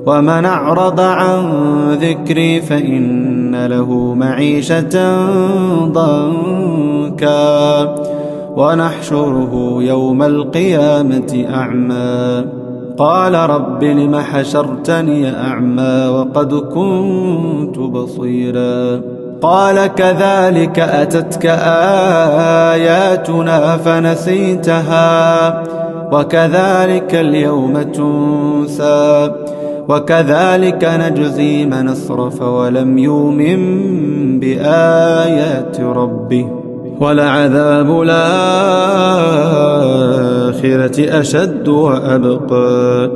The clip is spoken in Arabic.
ومن أعرض عن ذكري فإن له معيشة ضنكا ونحشره يوم القيامة أعمى قال رب لم حشرتني أعمى وقد كنت بصيرا قال كذلك أتتك آياتنا فنسيتها وكذلك اليوم تنسى وكذلك نجزي من أسرف ولم يؤمن بآيات ربه ولعذاب الآخرة أشد وأبقى